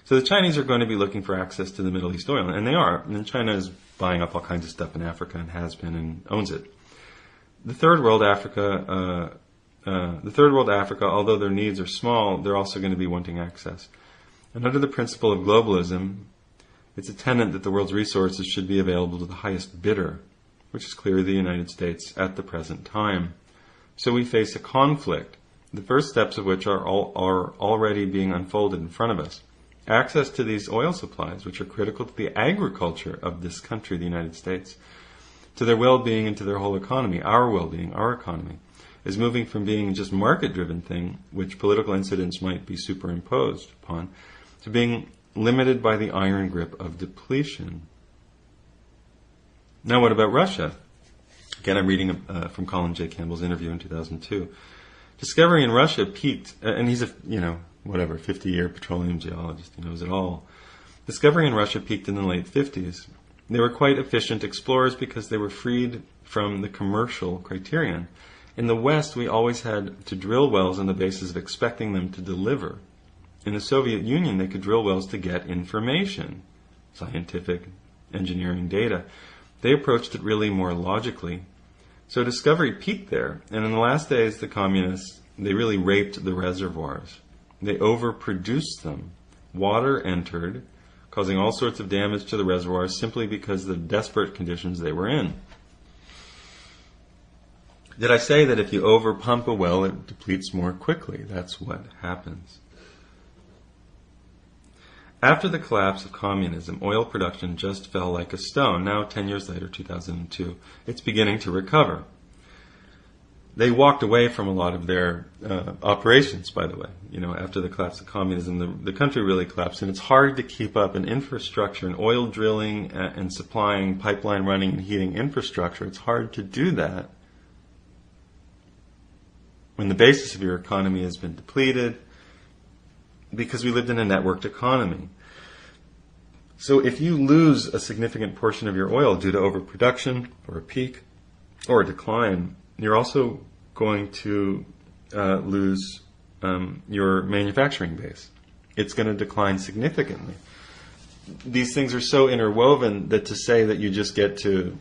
So the Chinese are going to be looking for access to the Middle East oil, and they are. And China is buying up all kinds of stuff in Africa and has been and owns it. The third world Africa, although their needs are small, they're also going to be wanting access. And under the principle of globalism, it's a tenet that the world's resources should be available to the highest bidder, which is clearly the United States at the present time. So we face a conflict, the first steps of which are already being unfolded in front of us. Access to these oil supplies, which are critical to the agriculture of this country, the United States, to their well-being and to their whole economy, our well-being, our economy, is moving from being just market-driven thing, which political incidents might be superimposed upon, to being limited by the iron grip of depletion. Now, what about Russia? Again, I'm reading from Colin J. Campbell's interview in 2002. Discovery in Russia peaked, and he's a, 50-year petroleum geologist, he knows it all. Discovery in Russia peaked in the late 50s. They were quite efficient explorers because they were freed from the commercial criterion. In the West, we always had to drill wells on the basis of expecting them to deliver. In the Soviet Union, they could drill wells to get information, scientific, engineering data. They approached it really more logically. So discovery peaked there, and in the last days, the communists, they really raped the reservoirs. They overproduced them. Water entered, causing all sorts of damage to the reservoirs simply because of the desperate conditions they were in. Did I say that if you overpump a well, it depletes more quickly? That's what happens. After the collapse of communism, oil production just fell like a stone. Now, 10 years later, 2002, it's beginning to recover. They walked away from a lot of their operations, by the way. After the collapse of communism, the country really collapsed, and it's hard to keep up an infrastructure, an oil drilling and supplying, pipeline running and heating infrastructure. It's hard to do that when the basis of your economy has been depleted, because we lived in a networked economy. So if you lose a significant portion of your oil due to overproduction or a peak or a decline, you're also going to lose your manufacturing base. It's going to decline significantly. These things are so interwoven that to say that you just get to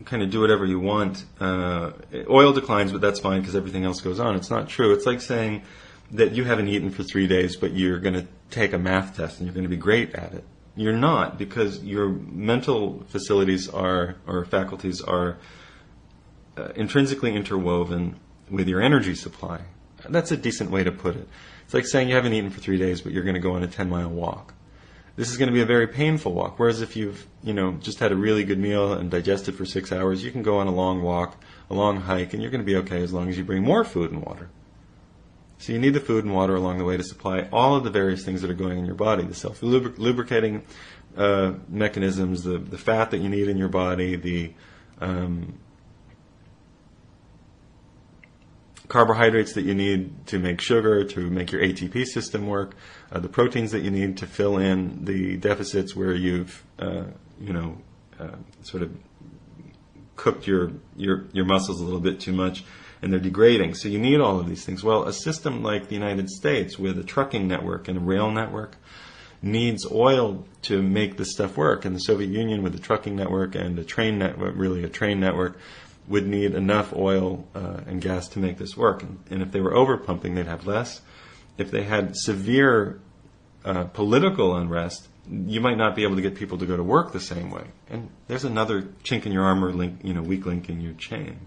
kind of do whatever you want. Oil declines, but that's fine because everything else goes on. It's not true. It's like saying that you haven't eaten for 3 days, but you're going to take a math test and you're going to be great at it. You're not, because your mental facilities or faculties are intrinsically interwoven with your energy supply. That's a decent way to put it. It's like saying you haven't eaten for 3 days, but you're going to go on a 10-mile walk. This is going to be a very painful walk. Whereas if you've, just had a really good meal and digested for 6 hours, you can go on a long walk, a long hike, and you're going to be okay as long as you bring more food and water. So you need the food and water along the way to supply all of the various things that are going in your body, the self-lubricating mechanisms, the fat that you need in your body, the carbohydrates that you need to make sugar, to make your ATP system work, the proteins that you need to fill in the deficits where you've, sort of cooked your muscles a little bit too much and they're degrading. So you need all of these things. Well, a system like the United States with a trucking network and a rail network needs oil to make this stuff work. And the Soviet Union with the trucking network and a train network, really a train network, would need enough oil and gas to make this work. And if they were overpumping, they'd have less. If they had severe political unrest, you might not be able to get people to go to work the same way. And there's another chink in your armor, weak link in your chain.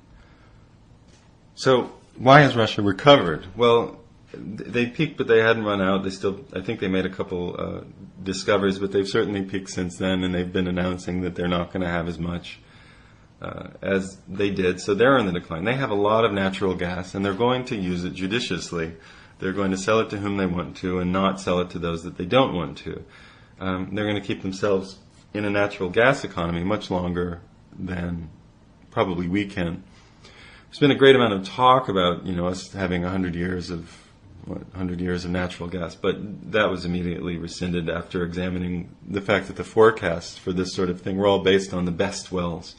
So why has Russia recovered? Well, they peaked, but they hadn't run out. I think they made a couple discoveries, but they've certainly peaked since then, and they've been announcing that they're not going to have as much as they did. So they're in the decline. They have a lot of natural gas, and they're going to use it judiciously. They're going to sell it to whom they want to and not sell it to those that they don't want to. They're going to keep themselves in a natural gas economy much longer than probably we can. There's been a great amount of talk about, us having 100 years of natural gas, but that was immediately rescinded after examining the fact that the forecasts for this sort of thing were all based on the best wells.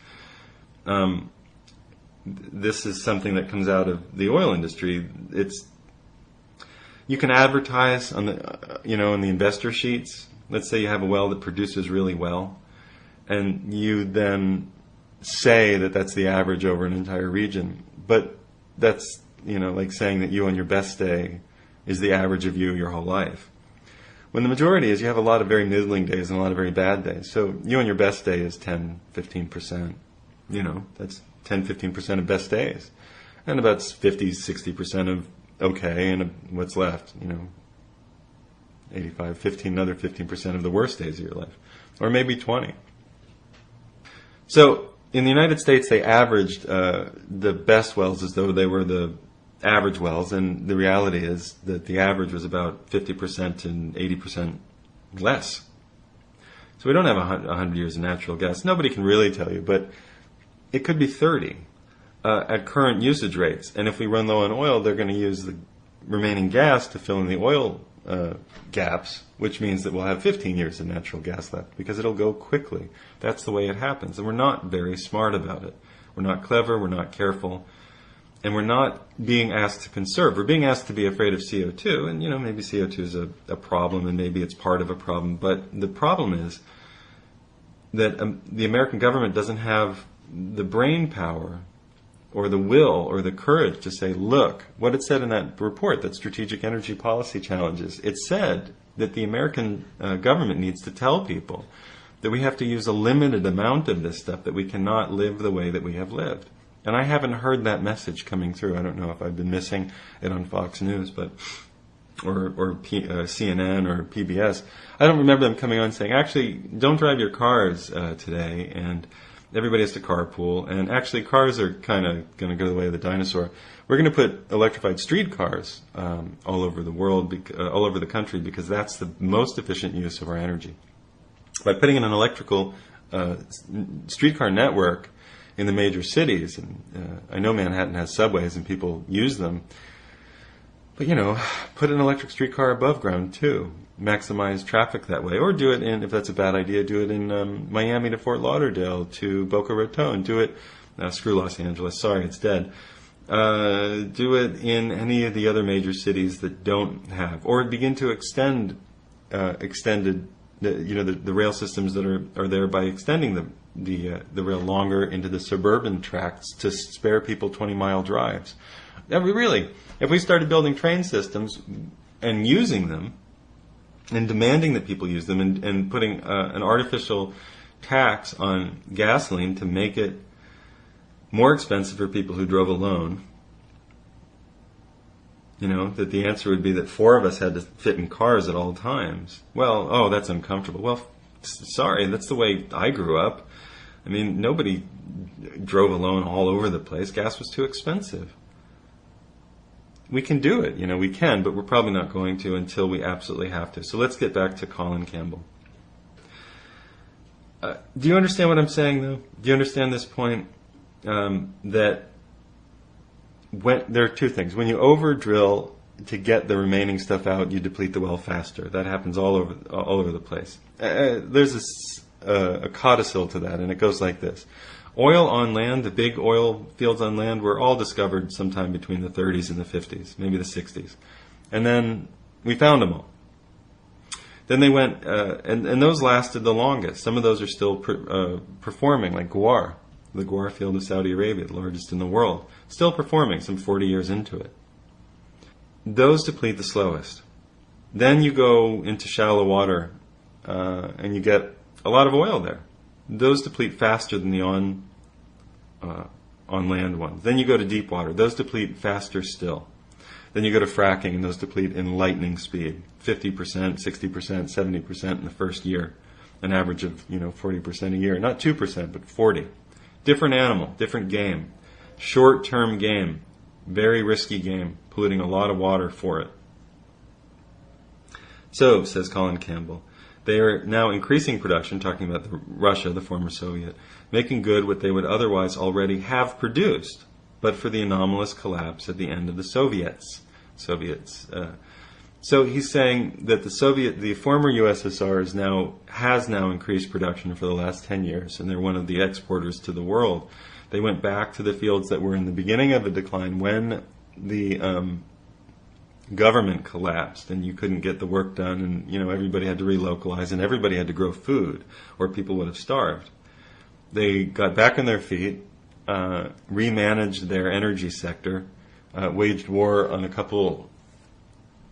This is something that comes out of the oil industry. You can advertise on the, in the investor sheets. Let's say you have a well that produces really well, and you then say that that's the average over an entire region. But that's, like saying that you on your best day is the average of you your whole life. When the majority is you have a lot of very middling days and a lot of very bad days. So you and your best day is 10, 15%. That's 10, 15% of best days. And about 50, 60% of okay, and what's left, 85, 15, another 15% of the worst days of your life. Or maybe 20. So in the United States, they averaged the best wells as though they were the average wells, and the reality is that the average was about 50% and 80% less. So we don't have 100 years of natural gas. Nobody can really tell you, but it could be 30 at current usage rates. And if we run low on oil, they're going to use the remaining gas to fill in the oil gaps, which means that we'll have 15 years of natural gas left because it'll go quickly. That's the way it happens. And we're not very smart about it. We're not clever. We're not careful. And we're not being asked to conserve. We're being asked to be afraid of CO2. And, maybe CO2 is a problem and maybe it's part of a problem. But the problem is that the American government doesn't have the brain power or the will or the courage to say, look, what it said in that report, that Strategic Energy Policy Challenges, it said that the American government needs to tell people that we have to use a limited amount of this stuff, that we cannot live the way that we have lived. And I haven't heard that message coming through. I don't know if I've been missing it on Fox News, or CNN or PBS. I don't remember them coming on saying, actually, don't drive your cars today, and everybody has to carpool. And actually, cars are kind of going to go the way of the dinosaur. We're going to put electrified streetcars all over the world, all over the country, because that's the most efficient use of our energy. By putting in an electrical streetcar network in the major cities, and I know Manhattan has subways and people use them, but put an electric streetcar above ground too. Maximize traffic that way, or do it in, if that's a bad idea, do it in Miami to Fort Lauderdale to Boca Raton. Do it, screw Los Angeles, sorry, it's dead. Do it in any of the other major cities that don't have, or begin to extend the rail systems that are there by extending the rail longer into the suburban tracts to spare people 20-mile drives. If we started building train systems and using them and demanding that people use them and putting an artificial tax on gasoline to make it more expensive for people who drove alone, that the answer would be that 4 of us had to fit in cars at all times. Well, that's uncomfortable. Well, sorry, that's the way I grew up. I mean, nobody drove alone all over the place. Gas was too expensive. We can do it, we can, but we're probably not going to until we absolutely have to. So let's get back to Colin Campbell. Do you understand what I'm saying, though? Do you understand this point? That there are two things. When you over-drill to get the remaining stuff out, you deplete the well faster. That happens all over the place. There's a codicil to that, and it goes like this. Oil on land, the big oil fields on land, were all discovered sometime between the 30s and the 50s, maybe the 60s. And then we found them all. Then they went, and those lasted the longest. Some of those are still performing, like Ghawar, the Ghawar field of Saudi Arabia, the largest in the world. Still performing, some 40 years into it. Those deplete the slowest. Then you go into shallow water, and you get a lot of oil there. Those deplete faster than the on land ones. Then you go to deep water. Those deplete faster still. Then you go to fracking, and those deplete in lightning speed. 50%, 60%, 70% in the first year. An average of 40% a year. Not 2%, but 40. Different animal, different game. Short-term game. Very risky game. Polluting a lot of water for it. So, says Colin Campbell, they are now increasing production, talking about Russia, the former Soviet, making good what they would otherwise already have produced, but for the anomalous collapse at the end of the Soviets. So he's saying that the former USSR has now increased production for the last 10 years, and they're one of the exporters to the world. They went back to the fields that were in the beginning of a decline when the government collapsed and you couldn't get the work done, and everybody had to relocalize and everybody had to grow food or people would have starved. They got back on their feet, remanaged their energy sector, waged war on a couple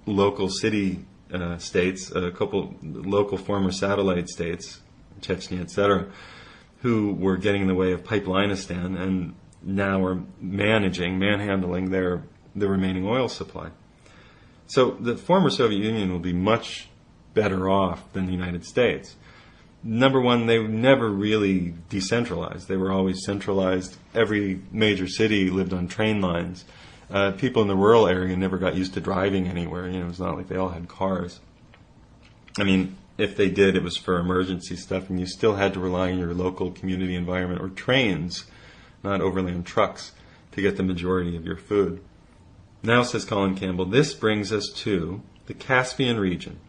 local city states, a couple local former satellite states, Chechnya, etc., who were getting in the way of Pipelinistan and now are manhandling the remaining oil supply. So the former Soviet Union will be much better off than the United States. Number one, they never really decentralized. They were always centralized. Every major city lived on train lines. People in the rural area never got used to driving anywhere. You know, it's not like they all had cars. I mean, if they did, it was for emergency stuff, and you still had to rely on your local community environment or trains, not overland trucks, to get the majority of your food. Now, says Colin Campbell, this brings us to the Caspian region,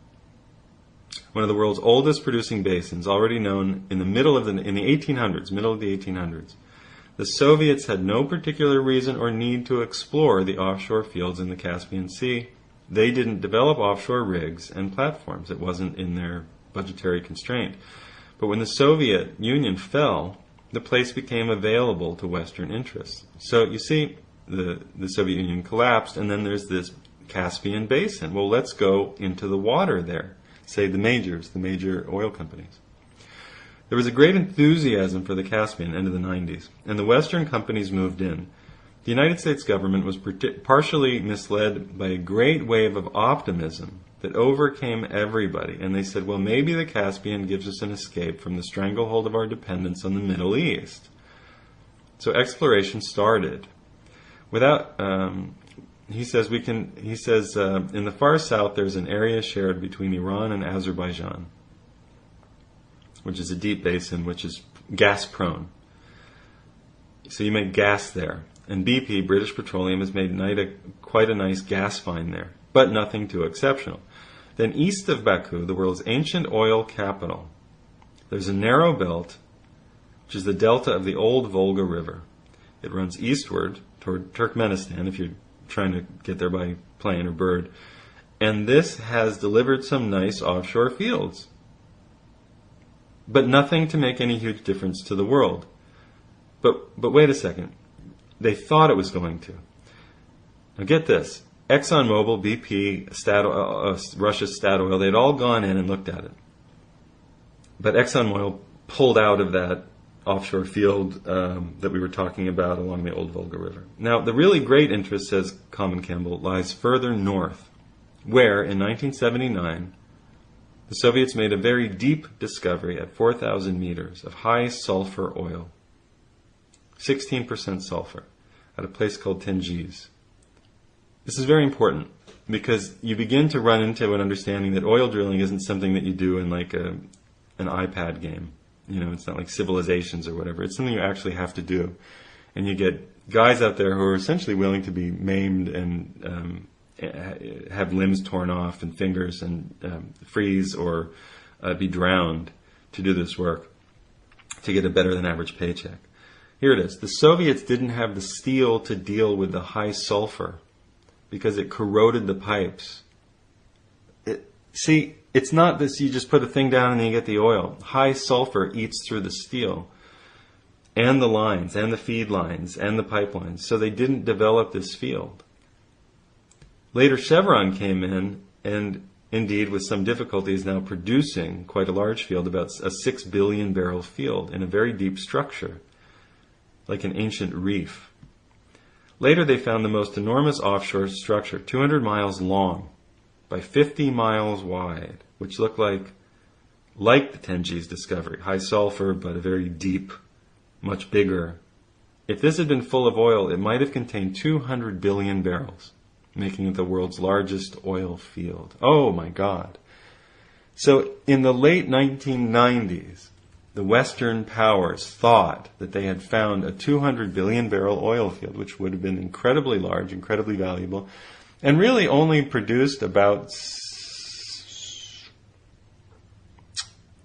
one of the world's oldest producing basins, already known in the 1800s, middle of the 1800s. The Soviets had no particular reason or need to explore the offshore fields in the Caspian Sea. They didn't develop offshore rigs and platforms. It wasn't in their budgetary constraint. But when the Soviet Union fell, the place became available to Western interests. So you see, the Soviet Union collapsed, and then there's this Caspian basin. Well, let's go into the water there, say the major oil companies. There was a great enthusiasm for the Caspian end of the 90s, and the Western companies moved in. The United States government was partially misled by a great wave of optimism that overcame everybody, and they said, well, maybe the Caspian gives us an escape from the stranglehold of our dependence on the Middle East. So exploration started. He says in the far south there's an area shared between Iran and Azerbaijan, which is a deep basin which is gas prone. So you make gas there. And BP, British Petroleum, has made quite a nice gas find there, but nothing too exceptional. Then east of Baku, the world's ancient oil capital, there's a narrow belt, which is the delta of the old Volga River. It runs eastward toward Turkmenistan, if you're trying to get there by plane or bird. And this has delivered some nice offshore fields, but nothing to make any huge difference to the world. But wait a second. They thought it was going to. Now get this. ExxonMobil, BP, Russia's Statoil, they'd all gone in and looked at it. But ExxonMobil pulled out of that offshore field that we were talking about along the old Volga River. Now, the really great interest, says Colin Campbell, lies further north, where in 1979, the Soviets made a very deep discovery at 4,000 meters of high sulfur oil. 16% sulfur at a place called Tengiz. This is very important because you begin to run into an understanding that oil drilling isn't something that you do in like an iPad game. You know, it's not like Civilizations or whatever. It's something you actually have to do. And you get guys out there who are essentially willing to be maimed and have limbs torn off and fingers and freeze or be drowned to do this work to get a better than average paycheck. Here it is. The Soviets didn't have the steel to deal with the high sulfur because it corroded the pipes. It's not this you just put a thing down and then you get the oil. High sulfur eats through the steel and the lines and the feed lines and the pipelines. So they didn't develop this field. Later Chevron came in and indeed with some difficulty is now producing quite a large field, about a 6 billion barrel field in a very deep structure, like an ancient reef. Later they found the most enormous offshore structure, 200 miles long by 50 miles wide, which looked like the Tengiz discovery. High sulfur, but a very deep, much bigger. If this had been full of oil, it might have contained 200 billion barrels, making it the world's largest oil field. Oh my God. So in the late 1990s, the Western powers thought that they had found a 200 billion barrel oil field, which would have been incredibly large, incredibly valuable, and really only produced about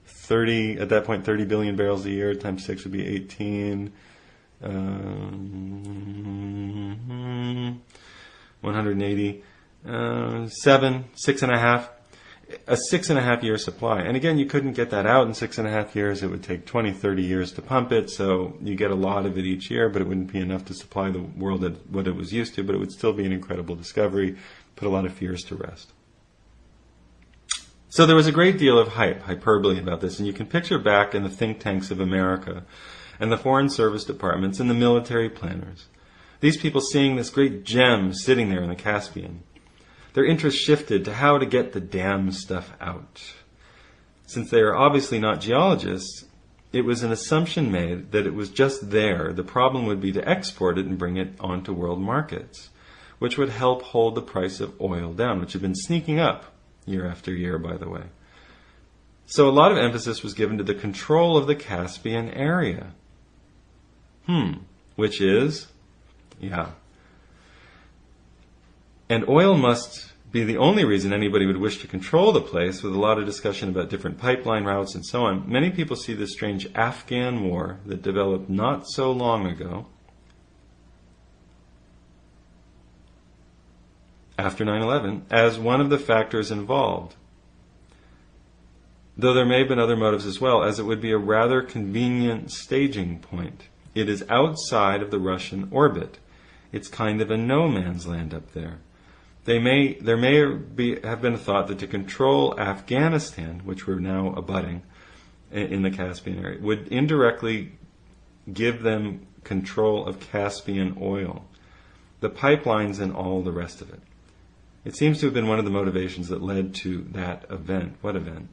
30 billion barrels a year, times 6 would be 18, 180, 6.5. A 6.5 year supply. And again, you couldn't get that out in 6.5 years. It would take 20, 30 years to pump it. So you get a lot of it each year, but it wouldn't be enough to supply the world at what it was used to. But it would still be an incredible discovery, put a lot of fears to rest. So there was a great deal of hyperbole about this, and you can picture back in the think tanks of America and the foreign service departments and the military planners. These people seeing this great gem sitting there in the Caspian. Their interest shifted to how to get the damn stuff out. Since they are obviously not geologists, it was an assumption made that it was just there. The problem would be to export it and bring it onto world markets, which would help hold the price of oil down, which had been sneaking up year after year, by the way. So a lot of emphasis was given to the control of the Caspian area. Which is? Yeah. And oil must be the only reason anybody would wish to control the place, with a lot of discussion about different pipeline routes and so on. Many people see this strange Afghan war that developed not so long ago, after 9/11, as one of the factors involved. Though there may have been other motives as well, as it would be a rather convenient staging point. It is outside of the Russian orbit. It's kind of a no man's land up there. There may have been a thought that to control Afghanistan, which we're now abutting in the Caspian area, would indirectly give them control of Caspian oil, the pipelines and all the rest of it. It seems to have been one of the motivations that led to that event. What event?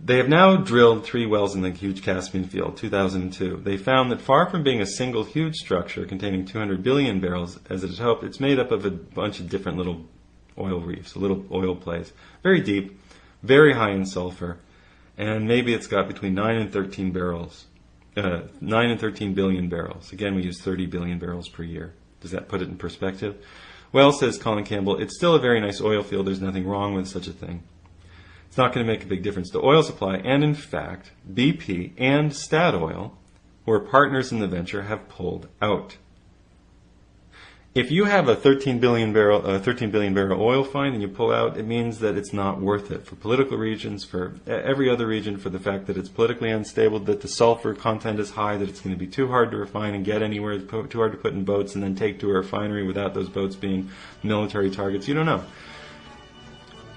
They have now drilled 3 wells in the huge Caspian field, 2002. They found that far from being a single huge structure containing 200 billion barrels, as it is hoped, it's made up of a bunch of different little oil reefs, little oil plays. Very deep, very high in sulfur, and maybe it's got between 9 and 13 barrels, 9 and 13 billion barrels. Again, we use 30 billion barrels per year. Does that put it in perspective? Well, says Colin Campbell, it's still a very nice oil field. There's nothing wrong with such a thing. It's not going to make a big difference to oil supply, and in fact, BP and Statoil, who are partners in the venture, have pulled out. If you have a 13 billion barrel oil find and you pull out, it means that it's not worth it for political regions, for every other region, for the fact that it's politically unstable, that the sulfur content is high, that it's going to be too hard to refine and get anywhere, too hard to put in boats and then take to a refinery without those boats being military targets. You don't know.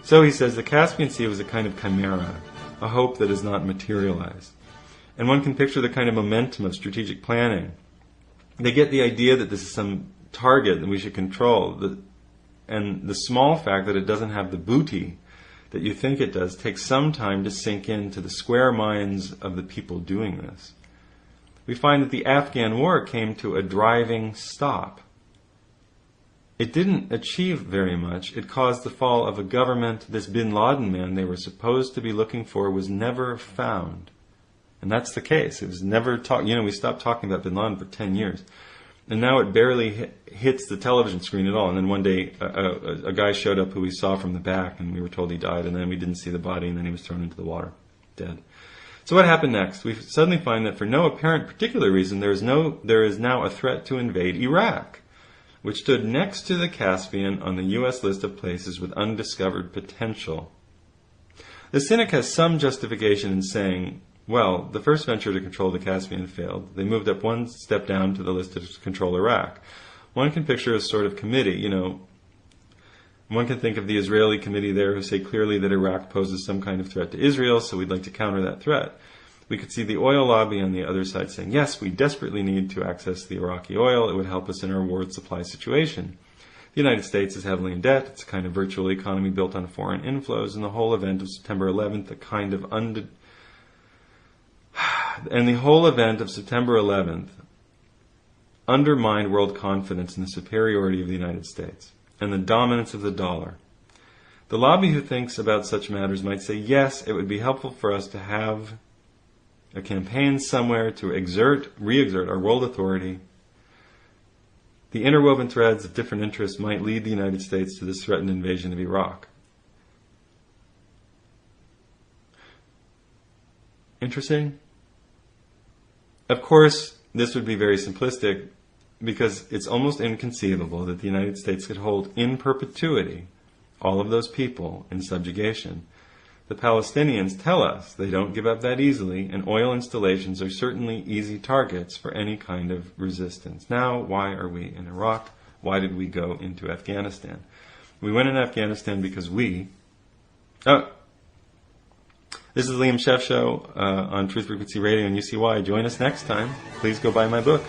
So he says the Caspian Sea was a kind of chimera, a hope that is not materialized. And one can picture the kind of momentum of strategic planning. They get the idea that this is some target that we should control, and the small fact that it doesn't have the booty that you think it does takes some time to sink into the square minds of the people doing this. We find that the Afghan war came to a driving stop. It didn't achieve very much. It caused the fall of a government. This bin Laden man they were supposed to be looking for was never found. And that's the case. It was never we stopped talking about bin Laden for 10 years. And now it barely hits the television screen at all. And then one day a guy showed up who we saw from the back, and we were told he died, and then we didn't see the body, and then he was thrown into the water, dead. So what happened next? We suddenly find that for no apparent particular reason, there is now a threat to invade Iraq, which stood next to the Caspian on the U.S. list of places with undiscovered potential. The cynic has some justification in saying, well, the first venture to control the Caspian failed. They moved up one step down to the list to control Iraq. One can picture a sort of committee, one can think of the Israeli committee there who say clearly that Iraq poses some kind of threat to Israel, so we'd like to counter that threat. We could see the oil lobby on the other side saying, yes, we desperately need to access the Iraqi oil. It would help us in our world supply situation. The United States is heavily in debt. It's a kind of virtual economy built on foreign inflows, and the whole event of September 11th, undermined world confidence in the superiority of the United States and the dominance of the dollar. The lobby who thinks about such matters might say, yes, it would be helpful for us to have a campaign somewhere to re-exert our world authority. The interwoven threads of different interests might lead the United States to this threatened invasion of Iraq. Interesting? Of course, this would be very simplistic because it's almost inconceivable that the United States could hold in perpetuity all of those people in subjugation. The Palestinians tell us they don't give up that easily, and oil installations are certainly easy targets for any kind of resistance. Now, why are we in Iraq? Why did we go into Afghanistan? We went in Afghanistan because This is Liam Scheff Show on Truth Frequency Radio and UCY. Join us next time. Please go buy my book.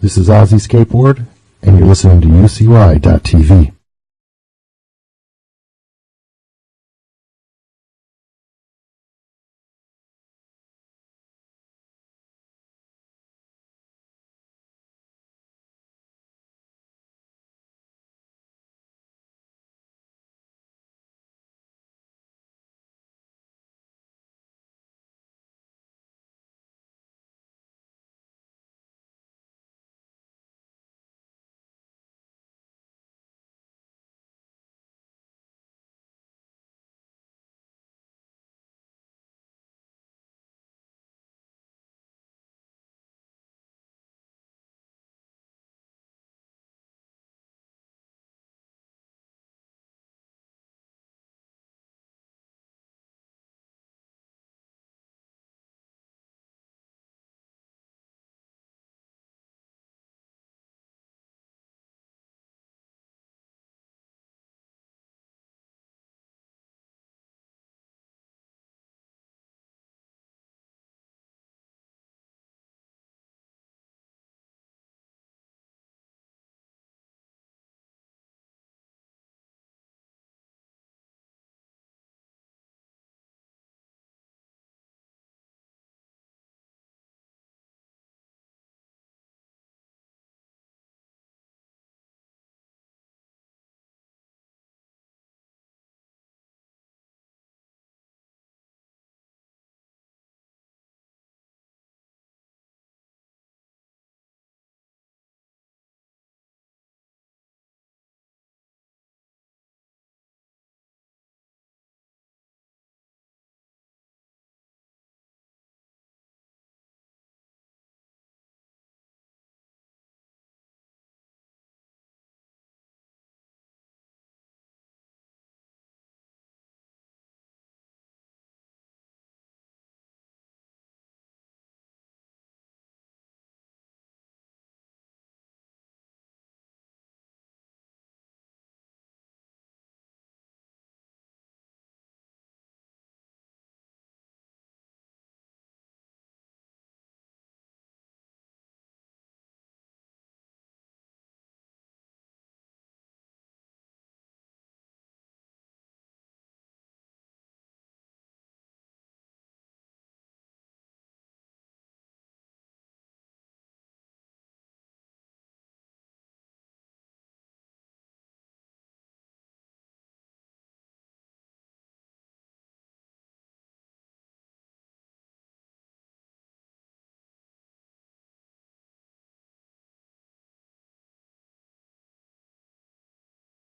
This is Ozzy Skateboard, and you're listening to UCY.TV.